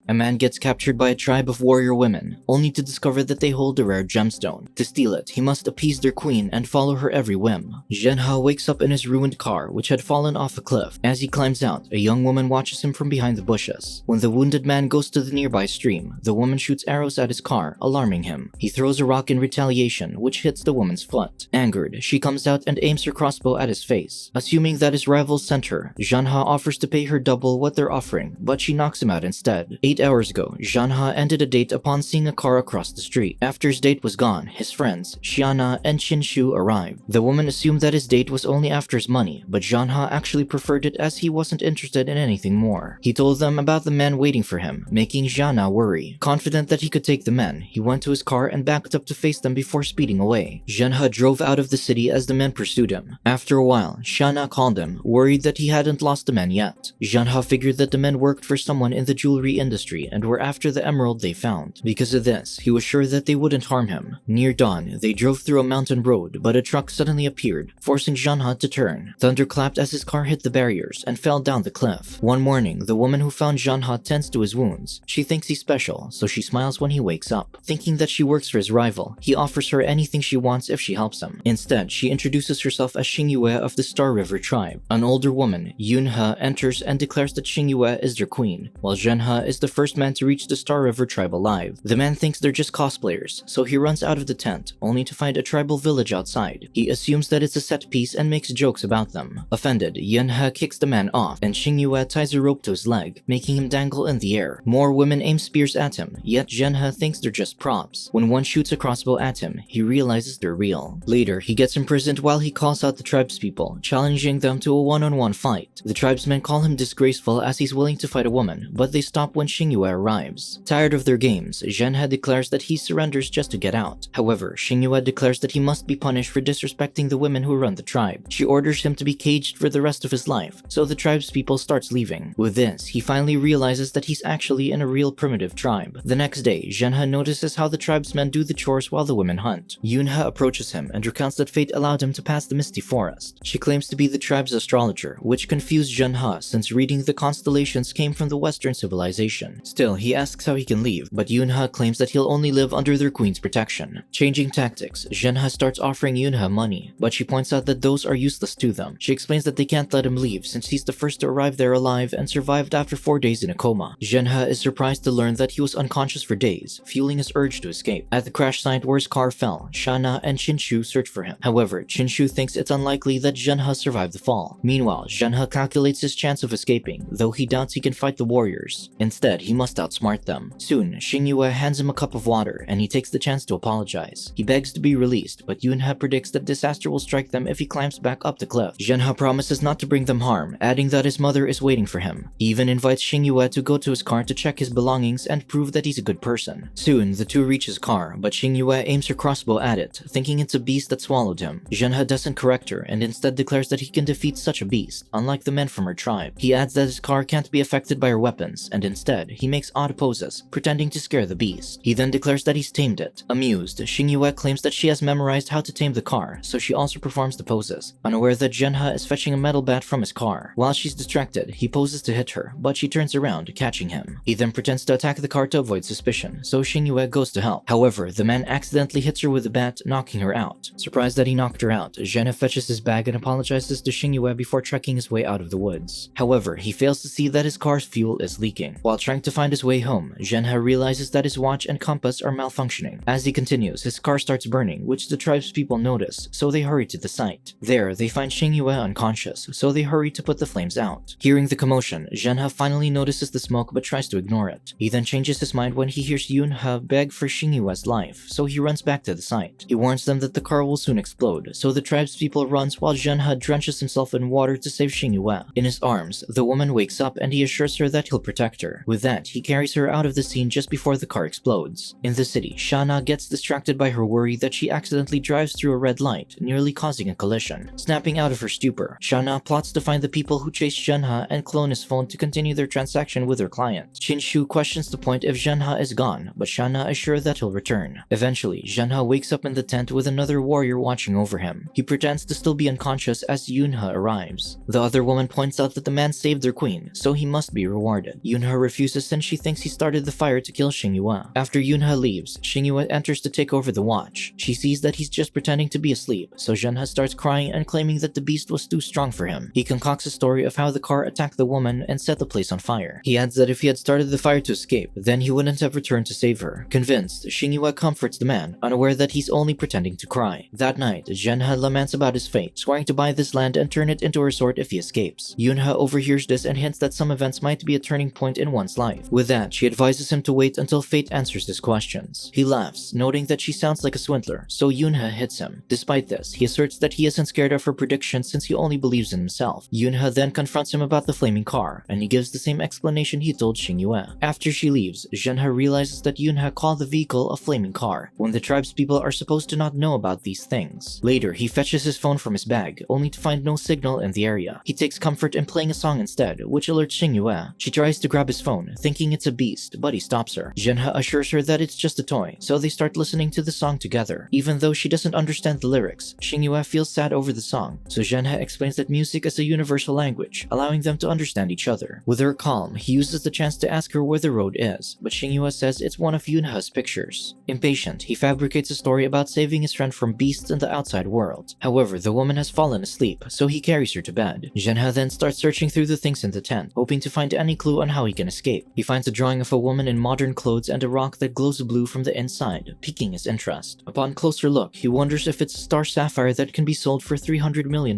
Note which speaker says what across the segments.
Speaker 1: A man gets captured by a tribe of warrior women, only to discover that they hold a rare gemstone. To steal it, he must appease their queen and follow her every whim. Zhen He wakes up in his ruined car, which had fallen off a cliff. As he climbs out, a young woman watches him from behind the bushes. When the wounded man goes to the nearby stream, the woman shoots arrows at his car, alarming him. He throws a rock in retaliation, which hits the woman's foot. Angered, she comes out and aims her crossbow at his face. Assuming that his rivals sent her, Zhen He offers to pay her double what they're offering, but she knocks him out instead. 8 hours ago, Zhen He ended a date upon seeing a car across the street. After his date was gone, his friends, Xiana and Qinshu, arrived. The woman assumed that his date was only after his money, but Zhen He actually preferred it as he wasn't interested in anything more. He told them about the men waiting for him, making Xiana worry. Confident that he could take the men, he went to his car and backed up to face them before speeding away. Zhen He drove out of the city as the men pursued him. After a while, Xiana called him, worried that he hadn't lost the men yet. Zhen He figured that the men worked for someone in the jewelry industry and were after the emerald they found. Because of this, he was sure that they wouldn't harm him. Near dawn, they drove through a mountain road, but a truck suddenly appeared, forcing Zhen He to turn. Thunder clapped as his car hit the barriers and fell down the cliff. One morning, the woman who found Zhen He tends to his wounds. She thinks he's special, so she smiles when he wakes up. Thinking that she works for his rival, he offers her anything she wants if she helps him. Instead, she introduces herself as Xingyue of the Star River tribe. An older woman, Yun He, enters and declares that Xingyue is their queen, while Zhen He is the first man to reach the Star River tribe alive. The man thinks they're just cosplayers, so he runs out of the tent, only to find a tribal village outside. He assumes that it's a set piece and makes jokes about them. Offended, Yun He kicks the man off, and Xingyue ties a rope to his leg, making him dangle in the air. More women aim spears at him, yet Zhen He thinks they're just props. When one shoots a crossbow at him, he realizes they're real. Later, he gets imprisoned while he calls out the tribespeople, challenging them to a one-on-one fight. The tribesmen call him disgraceful as he's willing to fight a woman, but they stop when Xingyue arrives. Tired of their games, Zhen He declares that he surrenders just to get out. However, Xingyue declares that he must be punished for disrespecting the women who run the tribe. She orders him to be caged for the rest of his life, so the tribespeople starts leaving. With this, he finally realizes that he's actually in a real primitive tribe. The next day, Zhen He notices how the tribesmen do the chores while the women hunt. Yun He approaches him and recounts that fate allowed him to pass the misty forest. She claims to be the tribe's astrologer, which confused Zhen He since reading the constellations came from the Western civilization. Still, he asks how he can leave, but Yun He claims that he'll only live under their queen's protection. Changing tactics, Zhen He starts offering Yun He money, but she points out that those are useless to them. She explains that they can't let him leave since he's the first to arrive there alive and survived after 4 days in a coma. Zhen He is surprised to learn that he was unconscious for days, fueling his urge to escape. At the crash site where his car fell, Shana and Qinshu search for him. However, Qinshu thinks it's unlikely that Zhen He survived the fall. Meanwhile, Zhen He calculates his chance of escaping, though he doubts he can fight the warriors. Instead, he must outsmart them. Soon, Xingyue hands him a cup of water, and he takes the chance to apologize. He begs to be released, but Yun He predicts that disaster will strike them if he climbs back up the cliff. Zhen He promises not to bring them harm, adding that his mother is waiting for him. He even invites Xingyue to go to his car to check his belongings and prove that he's a good person. Soon, the two reach his car, but Xingyue aims her crossbow at it, thinking it's a beast that swallowed him. Zhen He doesn't correct her and instead declares that he can defeat such a beast, unlike the men from her tribe. He adds that his car can't be affected by her weapons, and instead, he makes odd poses, pretending to scare the beast. He then declares that he's tamed it. Amused, Xingyue claims that she has memorized how to tame the car, so she also performs the poses, unaware that Zhen He is fetching a metal bat from his car. While she's distracted, he poses to hit her, but she turns around, catching him. He then pretends to attack the car to avoid suspicion, so Xingyue goes to help. However, the man accidentally hits her with the bat, knocking her out. Surprised that he knocked her out, Zhen He fetches his bag and apologizes to Xingyue before trekking his way out of the woods. However, he fails to see that his car's fuel is leaking. While trying to find his way home, Zhen He realizes that his watch and compass are malfunctioning. As he continues, his car starts burning, which the tribespeople notice, so they hurry to the site. There, they find Xingyue unconscious, so they hurry to put the flames out. Hearing the commotion, Zhen He finally notices the smoke but tries to ignore it. He then changes his mind when he hears Yun He beg for Xingyue's life, so he runs back to the site. He warns them that the car will soon explode, so the tribespeople runs while Zhen He drenches himself in water to save Xingyue. In his arms, the woman wakes up and he assures her that he'll protect her. With that, he carries her out of the scene just before the car explodes. In the city, Shana gets distracted by her worry that she accidentally drives through a red light, nearly causing a collision. Snapping out of her stupor, Shana plots to find the people who chased Zhen He and clone his phone to continue their transaction with her client. Qinshu questions the point if Zhen He is gone, but Shana is sure that he'll return. Eventually, Zhen He wakes up in the tent with another warrior watching over him. He pretends to still be unconscious as Yun He arrives. The other woman points out that the man saved their queen, so he must be rewarded. Yun He refuses voices since she thinks he started the fire to kill Xingyue. After Yunhe leaves, Xingyue enters to take over the watch. She sees that he's just pretending to be asleep, so Zhen He starts crying and claiming that the beast was too strong for him. He concocts a story of how the car attacked the woman and set the place on fire. He adds that if he had started the fire to escape, then he wouldn't have returned to save her. Convinced, Xingyue comforts the man, unaware that he's only pretending to cry. That night, Zhen He laments about his fate, swearing to buy this land and turn it into a resort if he escapes. Yunhe overhears this and hints that some events might be a turning point in one's life. With that, she advises him to wait until fate answers his questions. He laughs, noting that she sounds like a swindler, so Yunhe hits him. Despite this, he asserts that he isn't scared of her predictions since he only believes in himself. Yunhe then confronts him about the flaming car, and he gives the same explanation he told Xingyue. After she leaves, Zhen He realizes that Yunhe called the vehicle a flaming car, when the tribe's people are supposed to not know about these things. Later, he fetches his phone from his bag, only to find no signal in the area. He takes comfort in playing a song instead, which alerts Xingyue. She tries to grab his phone, thinking it's a beast, but he stops her. Zhen He assures her that it's just a toy, so they start listening to the song together. Even though she doesn't understand the lyrics, Xingyue feels sad over the song, so Zhen He explains that music is a universal language, allowing them to understand each other. With her calm, he uses the chance to ask her where the road is, but Xingyue says it's one of Yunhe's pictures. Impatient, he fabricates a story about saving his friend from beasts in the outside world. However, the woman has fallen asleep, so he carries her to bed. Zhen He then starts searching through the things in the tent, hoping to find any clue on how he can escape. He finds a drawing of a woman in modern clothes and a rock that glows blue from the inside, piquing his interest. Upon closer look, he wonders if it's a star sapphire that can be sold for $300 million.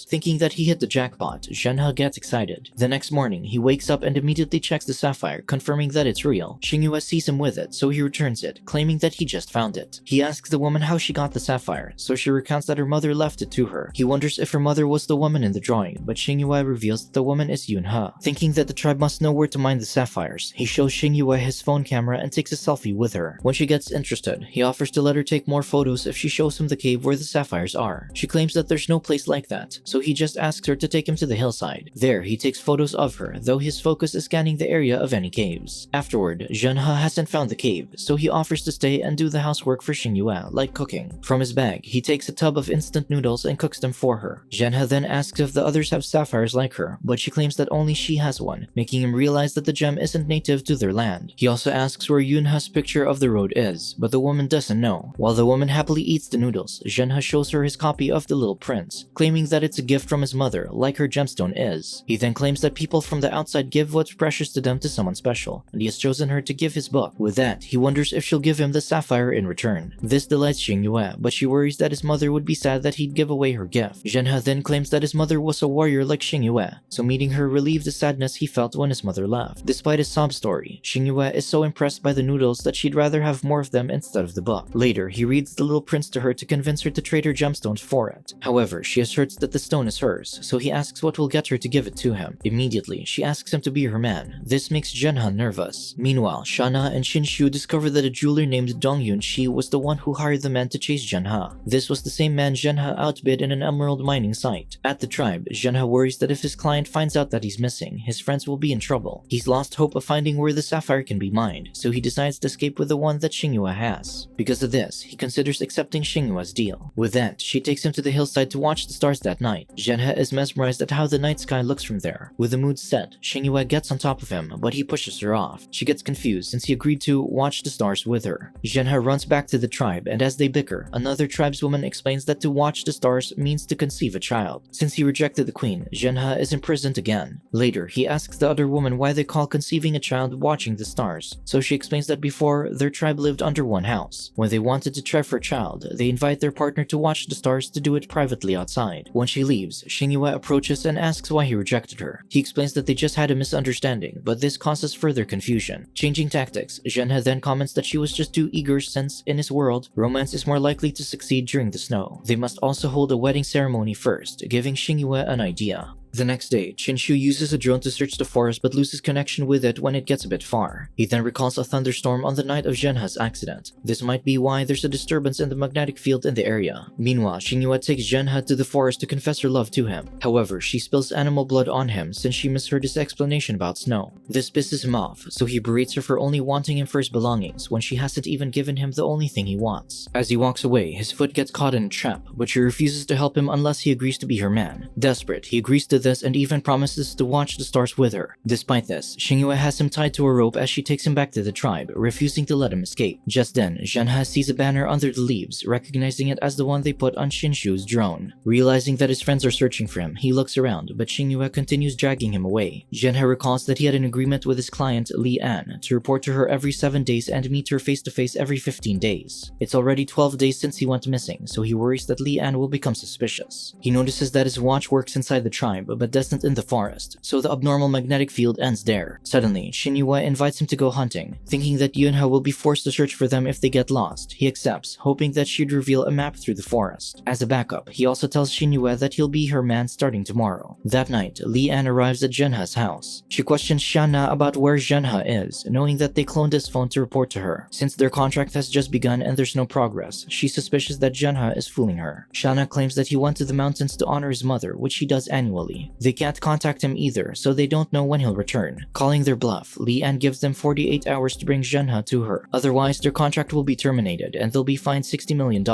Speaker 1: Thinking that he hit the jackpot, Zhen He gets excited. The next morning, he wakes up and immediately checks the sapphire, confirming that it's real. Xingyue sees him with it, so he returns it, claiming that he just found it. He asks the woman how she got the sapphire, so she recounts that her mother left it to her. He wonders if her mother was the woman in the drawing, but Xingyue reveals that the woman is Yunhe. Thinking that the tribe must know where to mine the sapphires, he shows Xingyue his phone camera and takes a selfie with her. When she gets interested, he offers to let her take more photos if she shows him the cave where the sapphires are. She claims that there's no place like that, so he just asks her to take him to the hillside. There, he takes photos of her, though his focus is scanning the area of any caves. Afterward, Zhen He hasn't found the cave, so he offers to stay and do the housework for Xingyue, like cooking. From his bag, he takes a tub of instant noodles and cooks them for her. Zhen He then asks if the others have sapphires like her, but she claims that only she has one, making him realize that the gem isn't native to their land. He also asks where Yunhe's picture of the road is, but the woman doesn't know. While the woman happily eats the noodles, Zhen He shows her his copy of The Little Prince, claiming that it's a gift from his mother, like her gemstone is. He then claims that people from the outside give what's precious to them to someone special, and he has chosen her to give his book. With that, he wonders if she'll give him the sapphire in return. This delights Xingyue, but she worries that his mother would be sad that he'd give away her gift. Zhen He then claims that his mother was a warrior like Xingyue, so meeting her relieved the sadness he felt when his mother left. Despite his sob story, Xingyue is so impressed by the noodles that she'd rather have more of them instead of the book. Later, he reads The Little Prince to her to convince her to trade her gemstones for it. However, she asserts that the stone is hers, so he asks what will get her to give it to him. Immediately, she asks him to be her man. This makes Zhen He nervous. Meanwhile, Shana and Qinshu discover that a jeweler named Dong Yunxi was the one who hired the men to chase Zhen He. This was the same man Zhen He outbid in an emerald mining site. At the tribe, Zhen He worries that if his client finds out that he's missing, his friends will be in trouble. He's lost hope of finding where the sapphire can be mined, so he decides to escape with the one that Xingyue has. Because of this, he considers accepting Xingyue's deal. With that, she takes him to the hillside to watch the stars that night. Zhen He is mesmerized at how the night sky looks from there. With the mood set, Xingyue gets on top of him, but he pushes her off. She gets confused since he agreed to watch the stars with her. Zhen He runs back to the tribe, and as they bicker, another tribeswoman explains that to watch the stars means to conceive a child. Since he rejected the queen, Zhen He is imprisoned again. Later, he asks the other woman why they call conceiving a child watching the stars, so she explains that before, their tribe lived under one house. When they wanted to try for a child, they invite their partner to watch the stars to do it privately outside. When she leaves, Xingyue approaches and asks why he rejected her. He explains that they just had a misunderstanding, but this causes further confusion. Changing tactics, Zhen He then comments that she was just too eager since, in his world, romance is more likely to succeed during the snow. They must also hold a wedding ceremony first, giving Xingyue an idea. The next day, Qinshu uses a drone to search the forest but loses connection with it when it gets a bit far. He then recalls a thunderstorm on the night of Zhen He's accident. This might be why there's a disturbance in the magnetic field in the area. Meanwhile, Xingyue takes Zhen He to the forest to confess her love to him. However, she spills animal blood on him since she misheard his explanation about snow. This pisses him off, so he berates her for only wanting him for his belongings when she hasn't even given him the only thing he wants. As he walks away, his foot gets caught in a trap, but she refuses to help him unless he agrees to be her man. Desperate, he agrees to to this and even promises to watch the stars with her. Despite this, Xingyue has him tied to a rope as she takes him back to the tribe, refusing to let him escape. Just then, Zhen He sees a banner under the leaves, recognizing it as the one they put on Xinshu's drone. Realizing that his friends are searching for him, he looks around, but Xingyue continues dragging him away. Zhen He recalls that he had an agreement with his client Li An to report to her every 7 days and meet her face to face every 15 days. It's already 12 days since he went missing, so he worries that Li An will become suspicious. He notices that his watch works inside the tribe, but doesn't in the forest, so the abnormal magnetic field ends there. Suddenly, Xingyue invites him to go hunting. Thinking that Yunhe will be forced to search for them if they get lost, he accepts, hoping that she'd reveal a map through the forest. As a backup, he also tells Xingyue that he'll be her man starting tomorrow. That night, Li An arrives at Zhen He's house. She questions Shanna about where Zhen He is, knowing that they cloned his phone to report to her. Since their contract has just begun and there's no progress, she's suspicious that Zhen He is fooling her. Shanna claims that he went to the mountains to honor his mother, which he does annually. They can't contact him either, so they don't know when he'll return. Calling their bluff, Li An gives them 48 hours to bring Zhen He to her. Otherwise, their contract will be terminated and they'll be fined $60 million.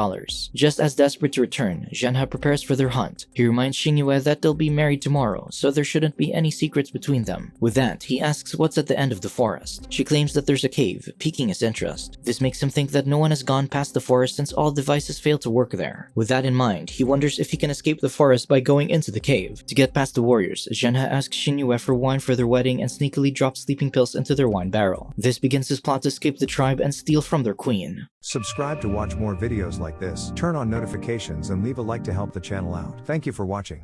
Speaker 1: Just as desperate to return, Zhen He prepares for their hunt. He reminds Xingyue that they'll be married tomorrow, so there shouldn't be any secrets between them. With that, he asks what's at the end of the forest. She claims that there's a cave, piquing his interest. This makes him think that no one has gone past the forest since all devices failed to work there. With that in mind, he wonders if he can escape the forest by going into the cave. To get past the warriors, Zhen He asks Xingyue for wine for their wedding and sneakily drops sleeping pills into their wine barrel. This begins his plot to escape the tribe and steal from their queen.
Speaker 2: Subscribe to watch more videos like this, turn on notifications and leave a like to help the channel out. Thank you for watching.